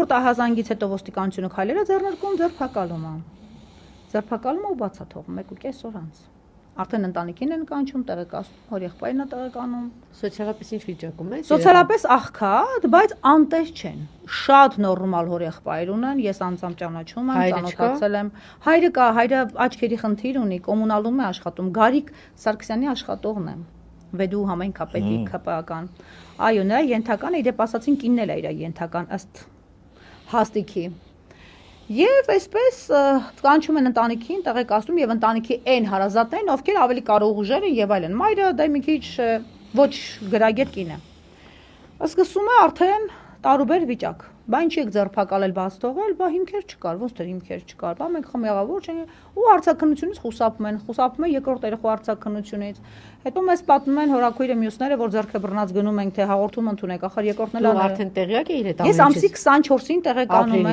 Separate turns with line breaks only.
որ տահազանգից հետո ոստիկանությունը քայլեր է ձեռնարկում, ձերբակալումը ու բացաթողում 1.5 օր անց։ Արդեն ընտանիքին են կանչում, տեղեկացնում, հորեղբայրն է տեղեկանում։
Սոցիալապես ինչ վիճակում է։
Սոցիալապես աղքա, բայց անտես չեն։ Շատ նորմալ հորեղբայր ունեն, ես անձամբ ճանաչում եմ, ծանոթացել եմ։ Հայրը կա, հայրը աչքերի խնդիր ունի, կոմունալում է աշխատում, Գարիկ Սարգսյանի աշխատողն է։ Վեդու համայնքապետի ԿՊԱ-ական։ Այո, նրա ենթական է, իդեպ ասացին կինն էլ է իր ենթական ըստ հաստիքի։ Եվ այսպես կանչում են ընտանիքին, տեղեկացնում եւ ընտանիքի այն հարազատներին, ովքեր ավելի կարող ուժեր են եւ այլն։ Մայրը դա մի քիչ ոչ գրագետ կին է։ Սկսում է արդեն տարուբեր վիճակ։ Բա ինչի եք ձերբակալել, բաց թողել, բա հիմքեր չկար, ոնց թե հիմքեր չկար, բա մենք խմեղավոր չենք ու արձակնությունից խուսափում են երկրորդ երեխու արձակնությունից։ Հետո մեզ պատմում են հորաքույրը մյուսները, որ ձեռքը բռնած գնում ենք, թե հաղորդում ընդունեք, ախր երկրորդն էլ
արդեն տեղյակ է իր հետ
ամենից։ Ես ամսի 24-ին տեղեկանում